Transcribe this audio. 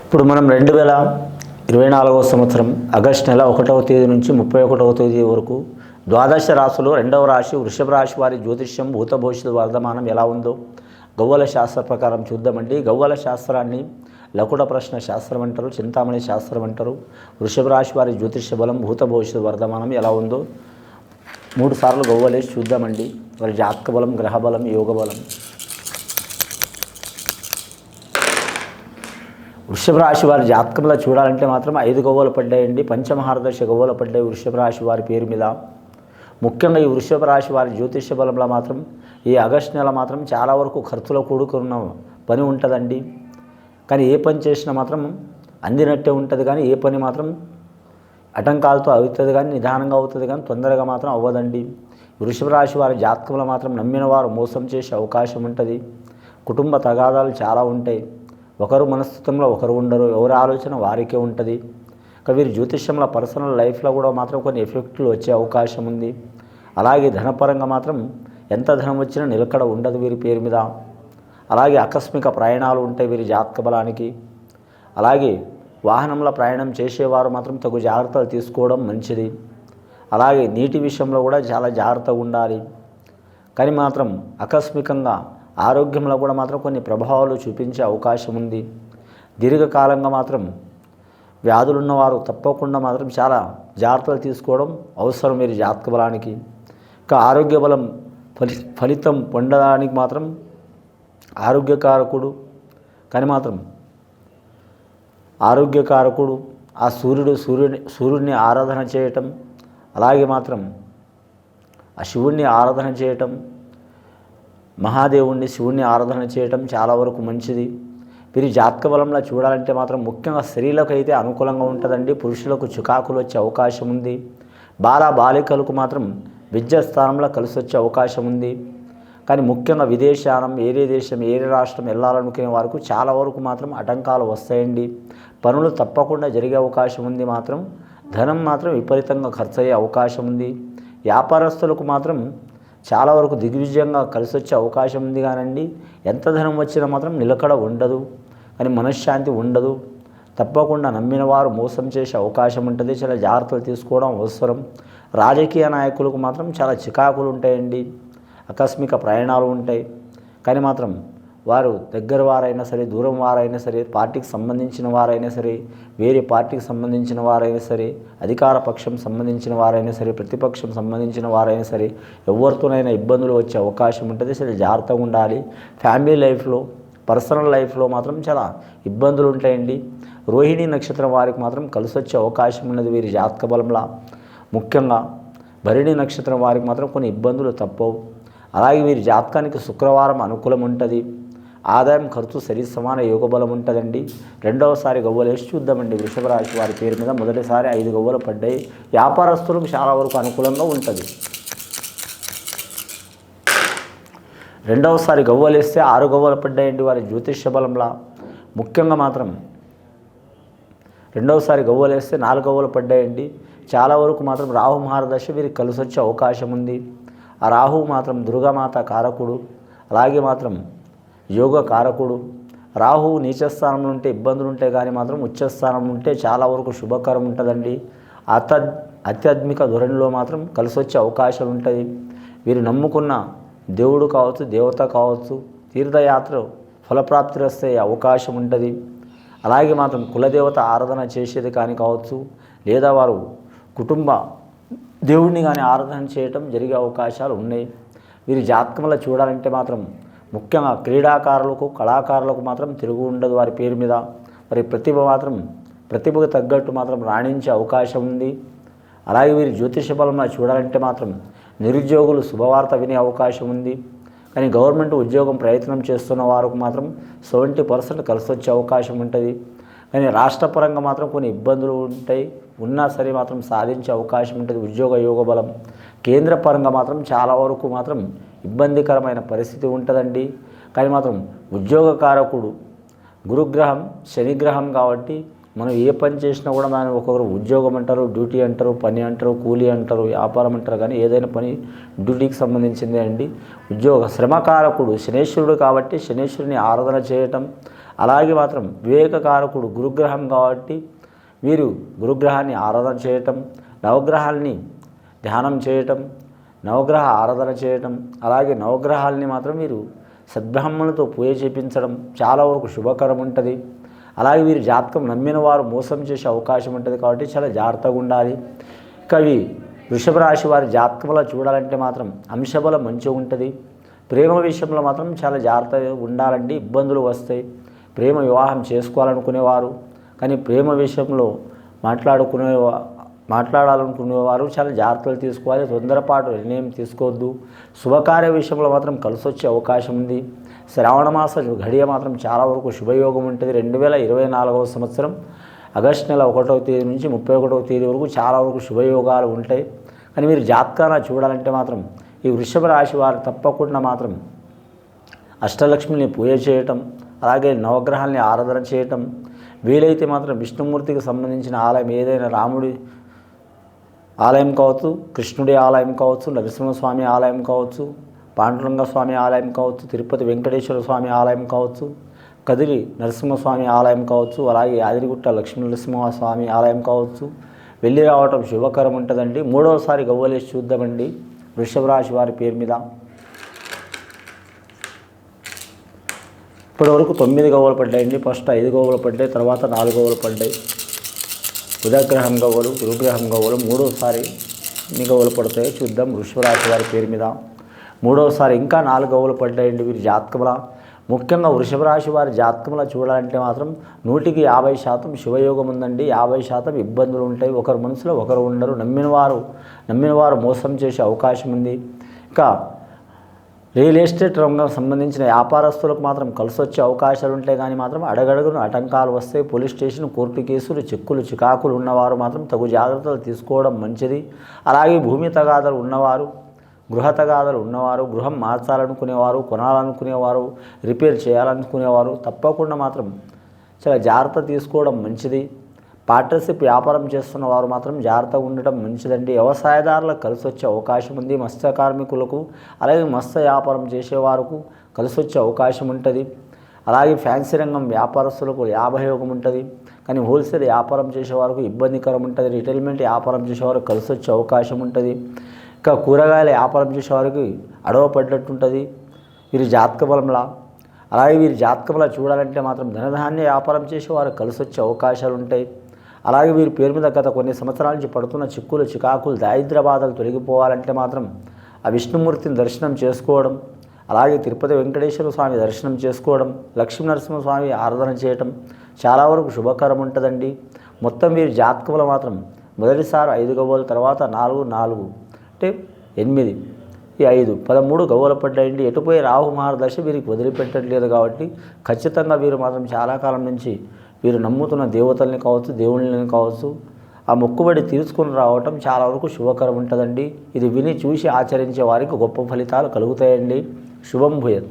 ఇప్పుడు మనం 2024వ సంవత్సరం ఆగస్టు నెల 1వ తేదీ నుంచి 31వ తేదీ వరకు ద్వాదశ రాశులు 2వ రాశి వృషభ రాశి వారి జ్యోతిష్యం భూత భవిష్యత్తు వర్ధమానం ఎలా ఉందో గవ్వల శాస్త్ర ప్రకారం చూద్దామండి. గవ్వల శాస్త్రాన్ని లకుట ప్రశ్న శాస్త్రం అంటారు, చింతామణి శాస్త్రం అంటారు. వృషభ రాశి వారి జ్యోతిష్య బలం భూత భవిష్యత్తు వర్ధమానం ఎలా ఉందో 3 సార్లు గవ్వలేసి చూద్దామండి. వారి జాతక బలం, గ్రహ బలం, యోగ బలం. వృషభ రాశి వారి జాతకంలో చూడాలంటే మాత్రం 5 గవ్వలు పడ్డాయండి. పంచమహారదర్శ గవ్వలు పడ్డాయి వృషభ రాశి వారి పేరు మీద. ముఖ్యంగా ఈ వృషభ రాశి వారి జ్యోతిష్య బలంలో మాత్రం ఈ ఆగస్టు నెల మాత్రం చాలా వరకు ఖర్చులో కూడుకున్న పని ఉంటుందండి. కానీ ఏ పని చేసినా మాత్రం అందినట్టే ఉంటుంది, కానీ ఏ పని మాత్రం ఆటంకాలతో అవుతుంది, కానీ నిదానంగా అవుతుంది, కానీ తొందరగా మాత్రం అవ్వదండి. వృషభ రాశి వారి జాతకంలో మాత్రం నమ్మిన వారు మోసం చేసే అవకాశం ఉంటుంది. కుటుంబ తగాదాలు చాలా ఉంటాయి. ఒకరు మనస్తత్వంలో ఒకరు ఉండరు, ఎవరి ఆలోచన వారికే ఉంటుంది. వీరి జ్యోతిష్యంలో పర్సనల్ లైఫ్లో కూడా మాత్రం కొన్ని ఎఫెక్ట్లు వచ్చే అవకాశం ఉంది. అలాగే ధనపరంగా మాత్రం ఎంత ధనం వచ్చినా నిలకడ ఉండదు వీరి పేరు మీద. అలాగే ఆకస్మిక ప్రయాణాలు ఉంటాయి వీరి జాతక బలానికి. అలాగే వాహనంలో ప్రయాణం చేసేవారు మాత్రం తగు జాగ్రత్తలు తీసుకోవడం మంచిది. అలాగే నీటి విషయంలో కూడా చాలా జాగ్రత్తగా ఉండాలి. కానీ మాత్రం ఆకస్మికంగా ఆరోగ్యంలో కూడా మాత్రం కొన్ని ప్రభావాలు చూపించే అవకాశం ఉంది. దీర్ఘకాలంగా మాత్రం వ్యాధులు ఉన్నవారు తప్పకుండా మాత్రం చాలా జాగ్రత్తలు తీసుకోవడం అవసరం మీరు జాతక బలానికి. ఇంకా ఆరోగ్య బలం ఫలితం పొందడానికి మాత్రం ఆరోగ్యకారకుడు, కానీ మాత్రం ఆరోగ్యకారకుడు ఆ సూర్యుడిని ఆరాధన చేయటం, అలాగే మాత్రం ఆ శివుణ్ణి ఆరాధన చేయటం, మహాదేవుణ్ణి శివుణ్ణి ఆరాధన చేయటం చాలా వరకు మంచిది. వీరి జాతక బలంలో చూడాలంటే మాత్రం ముఖ్యంగా స్త్రీలకు అయితే అనుకూలంగా ఉంటుందండి. పురుషులకు చికాకులు వచ్చే అవకాశం ఉంది. బాలికలకు మాత్రం విద్యా స్థానంలో కలిసి వచ్చే అవకాశం ఉంది. కానీ ముఖ్యంగా విదేశానం, ఏరే దేశం, ఏరే రాష్ట్రం వెళ్ళాలనుకునే వారికి చాలా వరకు మాత్రం ఆటంకాలు వస్తాయండి. పనులు తప్పకుండా జరిగే అవకాశం ఉంది. మాత్రం ధనం మాత్రం విపరీతంగా ఖర్చు అయ్యే అవకాశం ఉంది. వ్యాపారస్తులకు మాత్రం చాలా వరకు దిగ్విజయంగా కలిసి వచ్చే అవకాశం ఉంది. కానండి ఎంత ధనం వచ్చినా మాత్రం నిలకడ ఉండదు, కానీ మనశ్శాంతి ఉండదు. తప్పకుండా నమ్మిన వారు మోసం చేసే అవకాశం ఉంటుంది. చాలా జాగ్రత్తలు తీసుకోవడం అవసరం. రాజకీయ నాయకులకు మాత్రం చాలా చికాకులు ఉంటాయండి. ఆకస్మిక ప్రయాణాలు ఉంటాయి. కానీ మాత్రం వారు దగ్గర వారైనా సరే, దూరం వారైనా సరే, పార్టీకి సంబంధించిన వారైనా సరే, వేరే పార్టీకి సంబంధించిన వారైనా సరే, అధికార పక్షం సంబంధించిన వారైనా సరే, ప్రతిపక్షం సంబంధించిన వారైనా సరే, ఎవరితోనైనా ఇబ్బందులు వచ్చే అవకాశం ఉంటుంది. చాలా జాగ్రత్తగా ఉండాలి. ఫ్యామిలీ లైఫ్లో, పర్సనల్ లైఫ్లో మాత్రం చాలా ఇబ్బందులు ఉంటాయండి. రోహిణి నక్షత్రం వారికి మాత్రం కలిసి వచ్చే అవకాశం ఉన్నది వీరి జాతక బలంలా. ముఖ్యంగా భరణి నక్షత్రం వారికి మాత్రం కొన్ని ఇబ్బందులు తప్పవు. అలాగే వీరి జాతకానికి శుక్రవారం అనుకూలం ఉంటుంది. ఆదాయం ఖర్చు సరి సమాన యోగ బలం ఉంటుందండి. రెండవసారి గవ్వలేసి చూద్దామండి. వృషభ రాశి వారి పేరు మీద మొదటిసారి 5 గవ్వలు పడ్డాయి. వ్యాపారస్తులకు చాలా వరకు అనుకూలంగా ఉంటుంది. రెండవసారి గవ్వలేస్తే 6 గవ్వలు పడ్డాయండి వారి జ్యోతిష్య బలంలా. ముఖ్యంగా మాత్రం రెండవసారి గవ్వలేస్తే 4 గవ్వలు పడ్డాయండి. చాలా వరకు మాత్రం రాహు మహారదశ వీరికి కలిసి వచ్చే అవకాశం ఉంది. ఆ రాహు మాత్రం దుర్గామాత కారకుడు, అలాగే మాత్రం యోగ కారకుడు. రాహు నీచస్థానంలో ఉంటే ఇబ్బందులు ఉంటాయి, కానీ మాత్రం ఉచ్చస్థానంలో ఉంటే చాలా వరకు శుభకరం ఉంటుందండి. ఆధ్యాత్మిక ధోరణిలో మాత్రం కలిసి వచ్చే అవకాశం ఉంటుంది. వీరు నమ్ముకున్న దేవుడు కావచ్చు, దేవత కావచ్చు, తీర్థయాత్ర ఫలప్రాప్తి వస్తే అవకాశం ఉంటుంది. అలాగే మాత్రం కులదేవత ఆరాధన చేసేది కానీ కావచ్చు, లేదా వారు కుటుంబ దేవుడిని కానీ ఆరాధన చేయటం జరిగే అవకాశాలు ఉన్నాయి. వీరి జాతకంలో చూడాలంటే మాత్రం ముఖ్యంగా క్రీడాకారులకు, కళాకారులకు మాత్రం తిరుగు ఉండదు వారి పేరు మీద. వారి ప్రతిభకు తగ్గట్టు మాత్రం రాణించే అవకాశం ఉంది. అలాగే వీరి జ్యోతిష బలంలో చూడాలంటే మాత్రం నిరుద్యోగులు శుభవార్త వినే అవకాశం ఉంది. కానీ గవర్నమెంట్ ఉద్యోగం ప్రయత్నం చేస్తున్న వారికి మాత్రం 70% కలిసి వచ్చే అవకాశం ఉంటుంది. కానీ రాష్ట్రపరంగా మాత్రం కొన్ని ఇబ్బందులు ఉంటాయి, ఉన్నా సరే మాత్రం సాధించే అవకాశం ఉంటుంది ఉద్యోగ యోగ బలం. కేంద్ర పరంగా మాత్రం చాలా వరకు మాత్రం ఇబ్బందికరమైన పరిస్థితి ఉంటుందండి. కానీ మాత్రం ఉద్యోగకారకుడు గురుగ్రహం, శనిగ్రహం కాబట్టి మనం ఏ పని చేసినా కూడా దాన్ని ఒక్కొక్కరు ఉద్యోగం అంటారు, డ్యూటీ అంటారు, పని అంటారు, కూలీ అంటారు, వ్యాపారం అంటారు. కానీ ఏదైనా పని డ్యూటీకి సంబంధించిందే అండి. ఉద్యోగ శ్రమకారకుడు శనేశ్వరుడు కాబట్టి శనేశ్వరుని ఆరాధన చేయటం, అలాగే మాత్రం వివేకకారకుడు గురుగ్రహం కాబట్టి వీరు గురుగ్రహాన్ని ఆరాధన చేయటం, నవగ్రహాల్ని ధ్యానం చేయటం, నవగ్రహ ఆరాధన చేయటం, అలాగే నవగ్రహాలని మాత్రం మీరు సద్బ్రాహ్మణులతో పూజ చేపించడం చాలా వరకు శుభకరం ఉంటుంది. అలాగే వీరి జాతకం నమ్మిన వారు మోసం చేసే అవకాశం ఉంటుంది కాబట్టి చాలా జాగ్రత్తగా ఉండాలి. ఇక అవి వృషభ రాశి వారి జాతకంలో చూడాలంటే మాత్రం అంశబలం మంచిగా ఉంటుంది. ప్రేమ విషయంలో మాత్రం చాలా జాగ్రత్తగా ఉండాలండి, ఇబ్బందులు వస్తాయి. ప్రేమ వివాహం చేసుకోవాలనుకునేవారు కానీ ప్రేమ విషయంలో మాట్లాడాలనుకునేవారు చాలా జాగ్రత్తలు తీసుకోవాలి, తొందరపాటు నిర్ణయం తీసుకోవద్దు. శుభకార్య విషయంలో మాత్రం కలిసి వచ్చే అవకాశం ఉంది. శ్రావణ మాస ఘడియ మాత్రం చాలా వరకు శుభయోగం ఉంటుంది. 2024వ సంవత్సరం ఆగస్టు నెల 1వ తేదీ నుంచి 31వ తేదీ వరకు చాలా వరకు శుభయోగాలు ఉంటాయి. కానీ మీరు జాతకాన్ని చూడాలంటే మాత్రం ఈ వృషభ రాశి వారు తప్పకుండా మాత్రం అష్టలక్ష్మిని పూజ చేయటం, అలాగే నవగ్రహాల్ని ఆరాధన చేయటం, వీలైతే మాత్రం విష్ణుమూర్తికి సంబంధించిన ఆలయం ఏదైనా రాముడి ఆలయం కావచ్చు, కృష్ణుడి ఆలయం కావచ్చు, నరసింహస్వామి ఆలయం కావచ్చు, పాండురంగ స్వామి ఆలయం కావచ్చు, తిరుపతి వెంకటేశ్వర స్వామి ఆలయం కావచ్చు, కదిరి నరసింహస్వామి ఆలయం కావచ్చు, అలాగే యాదగిరిగుట్ట లక్ష్మీ నరసింహస్వామి ఆలయం కావచ్చు, వెళ్ళి రావటం శుభకరం ఉంటుందండి. మూడవసారి గవ్వలేసి చూద్దామండి వృషభ రాశి వారి పేరు మీద. ఇప్పటివరకు 9 గవ్వలు పడ్డాయండి. ఫస్ట్ 5 గవ్వలు పడ్డాయి, తర్వాత 4 గవ్వలు పడ్డాయి. బుధగ్రహం గవ్వలు, గురుగ్రహం గవ్వలు, మూడోసారి ఎన్ని గవ్వలు పడతాయో చూద్దాం వృషభ రాశి వారి పేరు మీద. మూడవసారి ఇంకా 4 గవ్వలు పడ్డాయండి వీరి జాతకంలో. ముఖ్యంగా వృషభ రాశి వారి జాతకంలో చూడాలంటే మాత్రం 100కి 50% శుభయోగం ఉందండి. 50% ఇబ్బందులు ఉంటాయి. ఒకరు మనసులో ఒకరు ఉండరు. నమ్మిన వారు మోసం చేసే అవకాశం ఉంది. ఇంకా రియల్ ఎస్టేట్ రంగం సంబంధించిన వ్యాపారస్తులకు మాత్రం కలిసి వచ్చే అవకాశాలు ఉంటాయి. కానీ మాత్రం అడగడుగున ఆటంకాలు వస్తాయి. పోలీస్ స్టేషన్, కోర్టు కేసులు, చిక్కులు చికాకులు ఉన్నవారు మాత్రం తగు జాగ్రత్తలు తీసుకోవడం మంచిది. అలాగే భూమి తగాదాలు ఉన్నవారు, గృహ తగాదాలు ఉన్నవారు, గృహం మార్చాలనుకునేవారు, కొనాలనుకునేవారు, రిపేర్ చేయాలనుకునేవారు తప్పకుండా మాత్రం చాలా జాగ్రత్త తీసుకోవడం మంచిది. పార్ట్నర్షిప్ వ్యాపారం చేస్తున్న వారు మాత్రం జాగ్రత్తగా ఉండటం మంచిదండి. వ్యవసాయదారులకు కలిసి వచ్చే అవకాశం ఉంది. మత్స్య కార్మికులకు, అలాగే మత్స్య వ్యాపారం చేసేవారికి కలిసి వచ్చే అవకాశం ఉంటుంది. అలాగే ఫ్యాన్సీ రంగం వ్యాపారస్తులకు లాభయోగం ఉంటుంది. కానీ హోల్సేల్ వ్యాపారం చేసేవారికి ఇబ్బందికరం ఉంటుంది. రిటైల్మెంట్ వ్యాపారం చేసేవారికి కలిసి వచ్చే అవకాశం ఉంటుంది. ఇంకా కూరగాయల వ్యాపారం చేసేవారికి అడవ పడ్డట్టు ఉంటుంది వీరి జాతక బలంలా. అలాగే వీరి జాతకంలో చూడాలంటే మాత్రం ధనధాన్య వ్యాపారం చేసేవారు కలిసి వచ్చే అవకాశాలు ఉంటాయి. అలాగే వీరి పేరు మీద గత కొన్ని సంవత్సరాల నుంచి పడుతున్న చిక్కులు చికాకులు, దారిద్ర్య బాధలు తొలగిపోవాలంటే మాత్రం ఆ విష్ణుమూర్తిని దర్శనం చేసుకోవడం, అలాగే తిరుపతి వెంకటేశ్వర స్వామి దర్శనం చేసుకోవడం, లక్ష్మీ నరసింహస్వామి ఆరాధన చేయటం చాలా వరకు శుభకరం ఉంటుందండి. మొత్తం వీరి జాతకంలో మాత్రం మొదటిసారి 5 గవ్వలు, తర్వాత 4 అంటే 8, ఈ 5 13 గవ్వలు పడ్డాయండి. ఎటుపోయి రాహు మహర్దశ వీరికి వదిలిపెట్టట్లేదు కాబట్టి ఖచ్చితంగా వీరు మాత్రం చాలా కాలం నుంచి వీరు నమ్ముతున్న దేవతల్ని కావచ్చు, దేవుళ్ళని కావచ్చు, ఆ మొక్కుబడి తీర్చుకొని రావటం చాలా వరకు శుభకరం ఉంటుందండి. ఇది విని చూసి ఆచరించే వారికి గొప్ప ఫలితాలు కలుగుతాయండి. శుభం భూయత్.